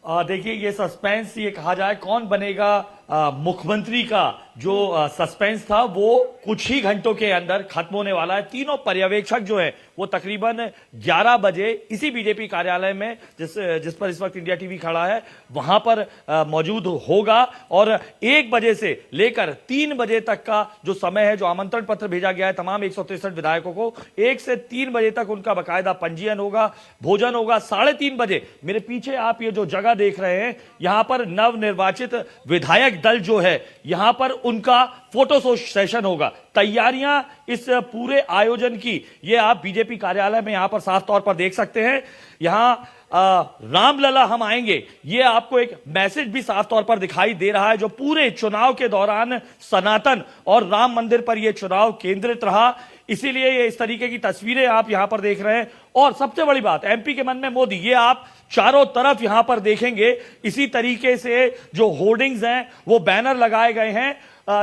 देखिए, ये सस्पेंस, ये कहा जाए कौन बनेगा मुख्यमंत्री का जो सस्पेंस था वो कुछ ही घंटों के अंदर खत्म होने वाला है। तीनों पर्यवेक्षक जो है वो तकरीबन 11 बजे इसी बीजेपी कार्यालय में जिस पर इस वक्त इंडिया टीवी खड़ा है वहां पर मौजूद होगा और 1 बजे से लेकर 3 बजे तक का जो समय है, जो आमंत्रण पत्र भेजा गया है तमाम 163 विधायकों को, 1 से 3 बजे तक उनका बाकायदा पंजीयन होगा, भोजन होगा। 3:30 बजे मेरे पीछे आप ये जो जगह देख रहे हैं, यहां पर नवनिर्वाचित विधायक दल जो है यहां पर उनका फोटो सेशन होगा। तैयारियां इस पूरे आयोजन की ये आप बीजेपी कार्यालय में यहां पर साफ तौर पर देख सकते हैं। यहां रामलला हम आएंगे, ये आपको एक मैसेज भी साफ तौर पर दिखाई दे रहा है, जो पूरे चुनाव के दौरान सनातन और राम मंदिर पर यह चुनाव केंद्रित रहा, इसीलिए ये इस तरीके की तस्वीरें आप यहां पर देख रहे हैं। और सबसे बड़ी बात, एमपी के मन में मोदी, ये आप चारों तरफ यहां पर देखेंगे इसी तरीके से जो होर्डिंग्स हैं वो बैनर लगाए गए हैं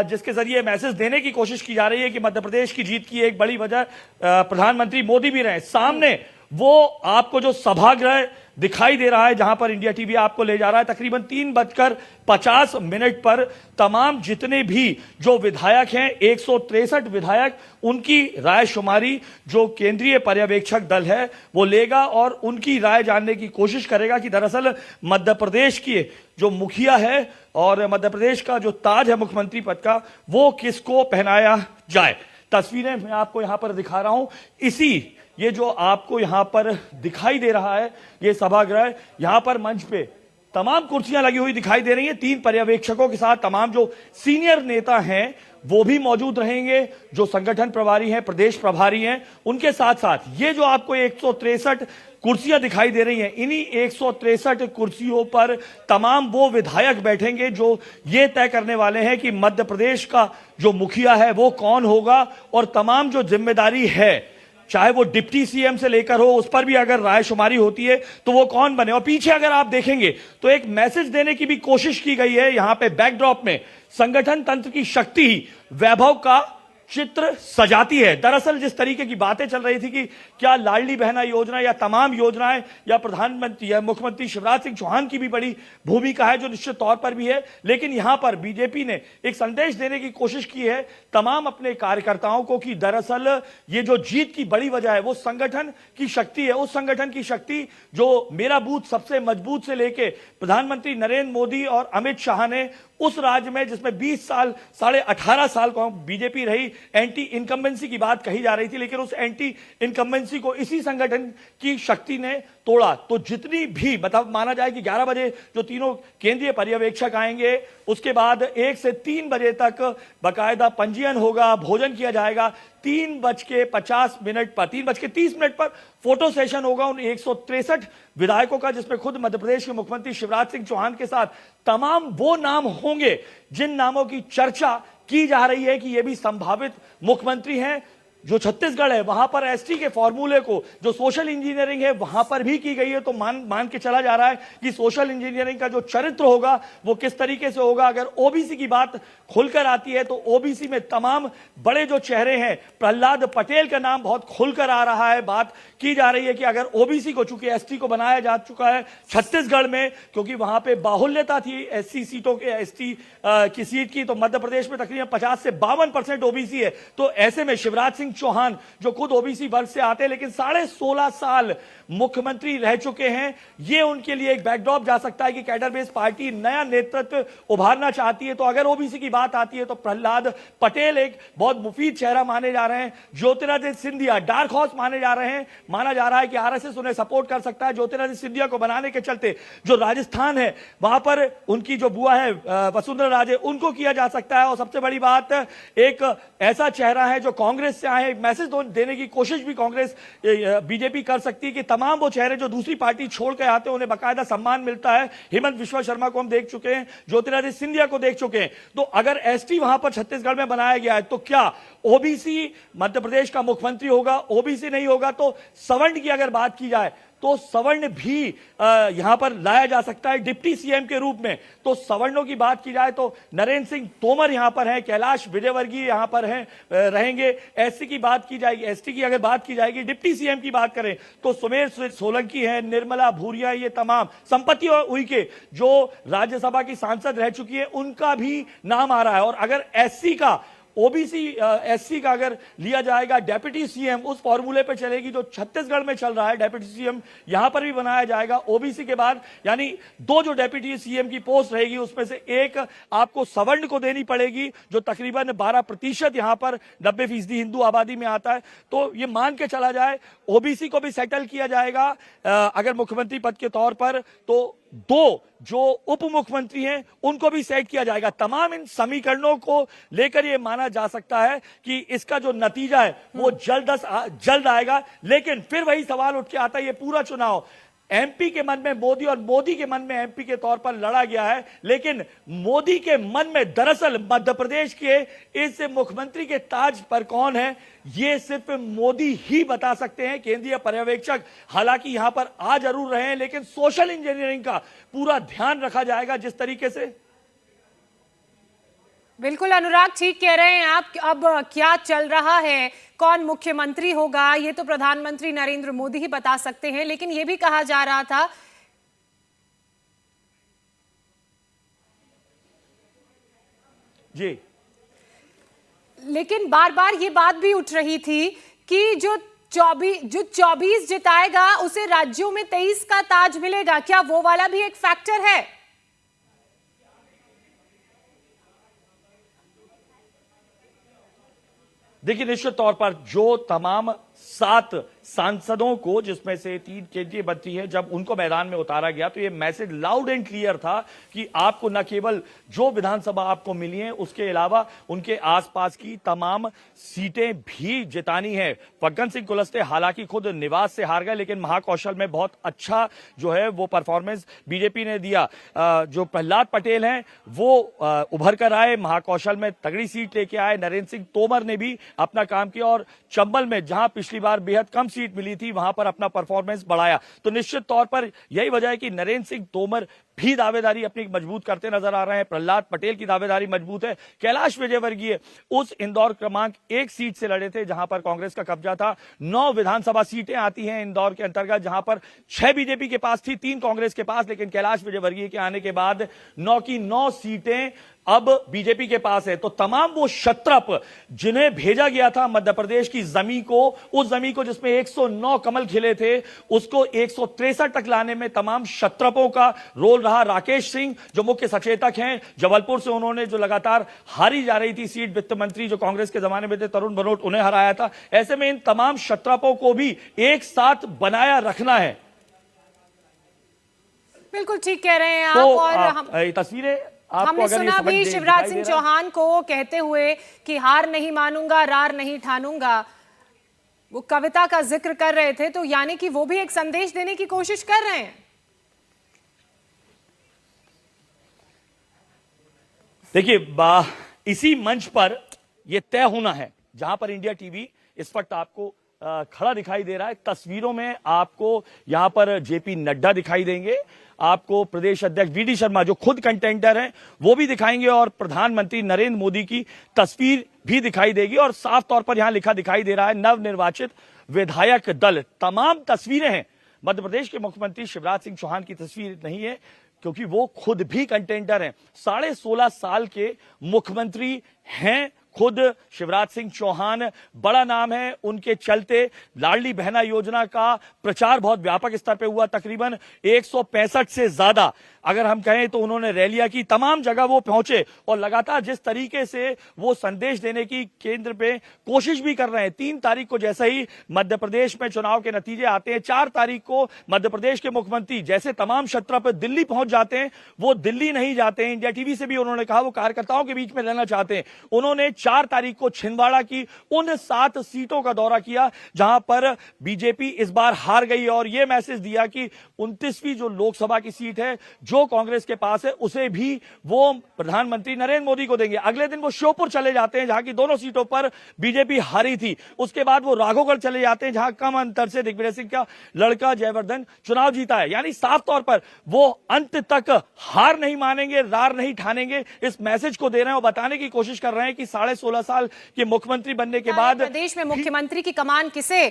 जिसके जरिए मैसेज देने की कोशिश की जा रही है कि मध्य प्रदेश की जीत की एक बड़ी वजह प्रधानमंत्री मोदी भी रहे। सामने वो आपको जो सभागृह दिखाई दे रहा है जहां पर इंडिया टीवी आपको ले जा रहा है, तकरीबन 3:50 पर तमाम जितने भी जो विधायक हैं, 163 विधायक, उनकी राय शुमारी जो केंद्रीय पर्यवेक्षक दल है वो लेगा और उनकी राय जानने की कोशिश करेगा कि दरअसल मध्य प्रदेश की जो मुखिया है और मध्य प्रदेश का जो ताज है मुख्यमंत्री पद का, वो किसको पहनाया जाए। तस्वीरें मैं आपको यहां पर दिखा रहा हूं। ये जो आपको यहां पर दिखाई दे रहा है ये सभागृह, यहां पर मंच पे तमाम कुर्सियां लगी हुई दिखाई दे रही हैं। 3 पर्यवेक्षकों के साथ तमाम जो सीनियर नेता हैं वो भी मौजूद रहेंगे, जो संगठन प्रभारी हैं, प्रदेश प्रभारी हैं, उनके साथ साथ ये जो आपको 163 कुर्सियां दिखाई दे रही हैं, इन्हीं 163 कुर्सियों पर तमाम वो विधायक बैठेंगे जो ये तय करने वाले हैं कि मध्य प्रदेश का जो मुखिया है वो कौन होगा और तमाम जो जिम्मेदारी है, चाहे वो डिप्टी सीएम से लेकर हो, उस पर भी अगर राय शुमारी होती है तो वो कौन बने। और पीछे अगर आप देखेंगे तो एक मैसेज देने की भी कोशिश की गई है। यहां पे बैकड्रॉप में संगठन तंत्र की शक्ति ही वैभव का चित्र सजाती है। दरअसल जिस तरीके की बातें चल रही थी कि क्या लाडली बहना योजना या तमाम योजनाएं या प्रधानमंत्री या मुख्यमंत्री शिवराज सिंह चौहान की भी बड़ी भूमिका है, जो निश्चित तौर पर भी है, लेकिन यहां पर बीजेपी ने एक संदेश देने की कोशिश की है तमाम अपने कार्यकर्ताओं को कि दरअसल ये जो जीत की बड़ी वजह है वो संगठन की शक्ति है। उस संगठन की शक्ति जो मेरा बूथ सबसे मजबूत से लेके प्रधानमंत्री नरेंद्र मोदी और अमित शाह ने उस राज्य में जिसमें 20 साल 18.5 साल को बीजेपी रही, एंटी इनकम्बेंसी की बात कही जा रही थी, लेकिन उस एंटी इनकम्बेंसी को इसी संगठन की शक्ति ने तोड़ा। तो जितनी भी मतलब माना जाए कि 11 बजे जो तीनों केंद्रीय पर्यवेक्षक आएंगे, उसके बाद 1 से 3 बजे तक बाकायदा पंजीयन होगा, भोजन किया जाएगा। 3:30 पर फोटो सेशन होगा उन 163 विधायकों का, जिसमें खुद मध्य प्रदेश के मुख्यमंत्री शिवराज सिंह चौहान के साथ तमाम वो नाम होंगे जिन नामों की चर्चा की जा रही है कि ये भी संभावित मुख्यमंत्री हैं। जो छत्तीसगढ़ है वहां पर एसटी के फॉर्मूले को, जो सोशल इंजीनियरिंग है वहां पर भी की गई है, तो मान के चला जा रहा है कि सोशल इंजीनियरिंग का जो चरित्र होगा वो किस तरीके से होगा। अगर ओबीसी की बात खुलकर आती है तो ओबीसी में तमाम बड़े जो चेहरे हैं, प्रहलाद पटेल का नाम बहुत खुलकर आ रहा है। बात की जा रही है कि अगर ओबीसी को, चूंकि एसटी को बनाया जा चुका है छत्तीसगढ़ में, क्योंकि वहां पे बाहुल्यता थी एससी सीटों के, एसटी की सीट की, तो मध्य प्रदेश में तकरीबन 50 से 52% ओबीसी है। तो ऐसे में शिवराज सिंह चौहान जो खुद ओबीसी वर्ग से आते हैं लेकिन 16.5 साल मुख्यमंत्री रह चुके हैं, ये उनके लिए एक बैकड्रॉप जा सकता है कि कैडर बेस पार्टी नया नेतृत्व उभारना चाहती है। तो अगर ओबीसी की बात आती है तो प्रहलाद पटेल एक बहुत मुफीद चेहरा माने जा रहे हैं। ज्योतिरादित्य सिंधिया डार्क हॉर्स माने जा रहे हैं। माना जा रहा है कि आरएसएस उन्हें सपोर्ट कर सकता है। ज्योतिरादित्य सिंधिया को बनाने के चलते जो राजस्थान है वहां पर उनकी जो बुआ है वसुंधरा राजे, उनको किया जा सकता है। और सबसे बड़ी बात, एक ऐसा चेहरा है जो कांग्रेस से आए, मैसेज देने की कोशिश भी कांग्रेस बीजेपी कर सकती है कि तमाम वो चेहरे जो दूसरी पार्टी छोड़ के आते हैं उन्हें बाकायदा सम्मान मिलता है। हेमंत विश्वा शर्मा को हम देख चुके हैं, ज्योतिरादित्य सिंधिया को देख चुके हैं। तो अगर एसटी वहां पर छत्तीसगढ़ में बनाया गया है तो क्या ओबीसी मध्य प्रदेश का मुख्यमंत्री होगा? ओबीसी नहीं होगा तो सवर्ण की अगर बात की जाए तो सवर्ण भी यहां पर लाया जा सकता है डिप्टी सीएम के रूप में। तो सवर्णों की बात की जाए तो नरेंद्र सिंह तोमर यहां पर हैं, कैलाश विजयवर्गीय यहां पर हैं, रहेंगे। एससी की बात की जाएगी, एसटी की अगर बात की जाएगी, डिप्टी सीएम की बात करें तो सुमेर सोलंकी है, निर्मला भूरिया, ये तमाम संपत्ति उइके जो राज्यसभा की सांसद रह चुकी है, उनका भी नाम आ रहा है। और अगर एससी का, ओबीसी एससी का अगर लिया जाएगा, डेप्यूटी सीएम उस फॉर्मूले पे चलेगी जो छत्तीसगढ़ में चल रहा है, डेप्यूटी सीएम यहां पर भी बनाया जाएगा ओबीसी के बाद, यानी दो जो डेप्यूटी सीएम की पोस्ट रहेगी उसमें से एक आपको सवर्ण को देनी पड़ेगी जो तकरीबन 12% यहां पर 90% हिंदू आबादी में आता है। तो ये मान के चला जाए ओबीसी को भी सेटल किया जाएगा अगर मुख्यमंत्री पद के तौर पर, तो दो जो उप मुख्यमंत्री हैं उनको भी सेट किया जाएगा। तमाम इन समीकरणों को लेकर यह माना जा सकता है कि इसका जो नतीजा है वो जल्द आएगा। लेकिन फिर वही सवाल उठ के आता है, ये पूरा चुनाव एमपी के मन में मोदी और मोदी के मन में एमपी के तौर पर लड़ा गया है, लेकिन मोदी के मन में दरअसल मध्य प्रदेश के इस मुख्यमंत्री के ताज पर कौन है ये सिर्फ मोदी ही बता सकते हैं। केंद्रीय पर्यवेक्षक हालांकि यहां पर आ जरूर रहे हैं, लेकिन सोशल इंजीनियरिंग का पूरा ध्यान रखा जाएगा जिस तरीके से। बिल्कुल अनुराग, ठीक कह रहे हैं आप। अब क्या चल रहा है, कौन मुख्यमंत्री होगा, ये तो प्रधानमंत्री नरेंद्र मोदी ही बता सकते हैं। लेकिन ये भी कहा जा रहा था जी, लेकिन बार बार ये बात भी उठ रही थी कि जो 24 जिताएगा उसे राज्यों में 23 का ताज मिलेगा। क्या वो वाला भी एक फैक्टर है? देखिए, निश्चित तौर पर जो तमाम 7 सांसदों को, जिसमें से 3 केंद्रीय मंत्री हैं, जब उनको मैदान में उतारा गया तो ये मैसेज लाउड एंड क्लियर था कि आपको न केवल जो विधानसभा आपको मिली है उसके अलावा उनके आसपास की तमाम सीटें भी जितानी है। फग्गन सिंह कुलस्ते हालांकि खुद निवास से हार गए, लेकिन महाकौशल में बहुत अच्छा जो है वो परफॉर्मेंस बीजेपी ने दिया। जो प्रहलाद पटेल हैं वो उभर कर आए, महाकौशल में तगड़ी सीट लेके आए। नरेंद्र सिंह तोमर ने भी अपना काम किया और चंबल में जहां पिछली बार बेहद कम सीट मिली थी वहां पर अपना परफॉर्मेंस बढ़ाया। तो निश्चित तौर पर यही वजह है कि नरेंद्र सिंह तोमर भी दावेदारी अपनी मजबूत करते नजर आ रहे हैं। प्रहलाद पटेल की दावेदारी मजबूत है। कैलाश विजयवर्गीय उस इंदौर क्रमांक 1 सीट से लड़े थे जहां पर कांग्रेस का कब्जा था। 9 विधानसभा सीटें आती हैं इंदौर के अंतर्गत, जहां पर 6 बीजेपी के पास थी, 3 कांग्रेस के पास, लेकिन कैलाश विजयवर्गीय के आने के बाद 9 की 9 सीटें अब बीजेपी के पास है। तो तमाम वो क्षत्रप जिन्हें भेजा गया था मध्य प्रदेश की जमीन को, उस जमीन को जिसमें 109 कमल खिले थे, उसको 163 तक लाने में तमाम क्षत्रपों का रोल रहा। राकेश सिंह जो मुख्य सचेतक हैं, जबलपुर से उन्होंने जो लगातार हारी जा रही थी सीट, वित्त मंत्री जो कांग्रेस के जमाने में थे तरुण भनोट, उन्हें हराया था। ऐसे में इन तमाम क्षत्रपों को भी एक साथ बनाया रखना है। बिल्कुल ठीक कह रहे हैं आप। तो और हम तस्वीरें हमने सुना भी शिवराज सिंह चौहान को कहते हुए कि हार नहीं मानूंगा, रार नहीं ठानूंगा। वो कविता का जिक्र कर रहे थे, तो यानी कि वो भी एक संदेश देने की कोशिश कर रहे हैं। देखिए, इसी मंच पर यह तय होना है जहां पर इंडिया टीवी इस वक्त आपको खड़ा दिखाई दे रहा है। तस्वीरों में आपको यहां पर जेपी नड्डा दिखाई देंगे, आपको प्रदेश अध्यक्ष वीडी शर्मा जो खुद कंटेंडर हैं वो भी दिखाएंगे, और प्रधानमंत्री नरेंद्र मोदी की तस्वीर भी दिखाई देगी। और साफ तौर पर यहां लिखा दिखाई दे रहा है नवनिर्वाचित विधायक दल। तमाम तस्वीरें हैं। मध्य प्रदेश के मुख्यमंत्री शिवराज सिंह चौहान की तस्वीर नहीं है क्योंकि वो खुद भी कंटेंडर हैं। 16.5 साल के मुख्यमंत्री हैं खुद शिवराज सिंह चौहान, बड़ा नाम है। उनके चलते लाडली बहना योजना का प्रचार बहुत व्यापक स्तर पे हुआ। तकरीबन 165 से ज्यादा अगर हम कहें तो उन्होंने रैलियां की, तमाम जगह वो पहुंचे और लगातार जिस तरीके से वो संदेश देने की केंद्र पे कोशिश भी कर रहे हैं। 3 तारीख को जैसे ही मध्य प्रदेश में चुनाव के नतीजे आते हैं, 4 तारीख को मध्य प्रदेश के मुख्यमंत्री जैसे तमाम क्षेत्रों पर दिल्ली पहुंच जाते हैं, वो दिल्ली नहीं जाते हैं। इंडिया टीवी से भी उन्होंने कहा वो कार्यकर्ताओं के बीच में रहना चाहते हैं। उन्होंने 4 तारीख को छिंदवाड़ा की उन 7 सीटों का दौरा किया जहां पर बीजेपी इस बार हार गई और यह मैसेज दिया कि 29वीं जो लोकसभा की सीट है जो कांग्रेस के पास है उसे भी वो प्रधानमंत्री नरेंद्र मोदी को देंगे। अगले दिन वो श्योपुर चले जाते हैं जहां की दोनों सीटों पर बीजेपी हारी थी। उसके बाद वो राघोगढ़ चले जाते हैं जहां कम अंतर से दिग्विजय सिंह का लड़का जयवर्धन चुनाव जीता है। यानी साफ तौर पर वो अंत तक हार नहीं मानेंगे, रार नहीं ठानेंगे, इस मैसेज को दे रहे हैं और बताने की कोशिश कर रहे हैं कि 16.5 साल के मुख्यमंत्री बनने के बाद प्रदेश में मुख्यमंत्री की कमान किसे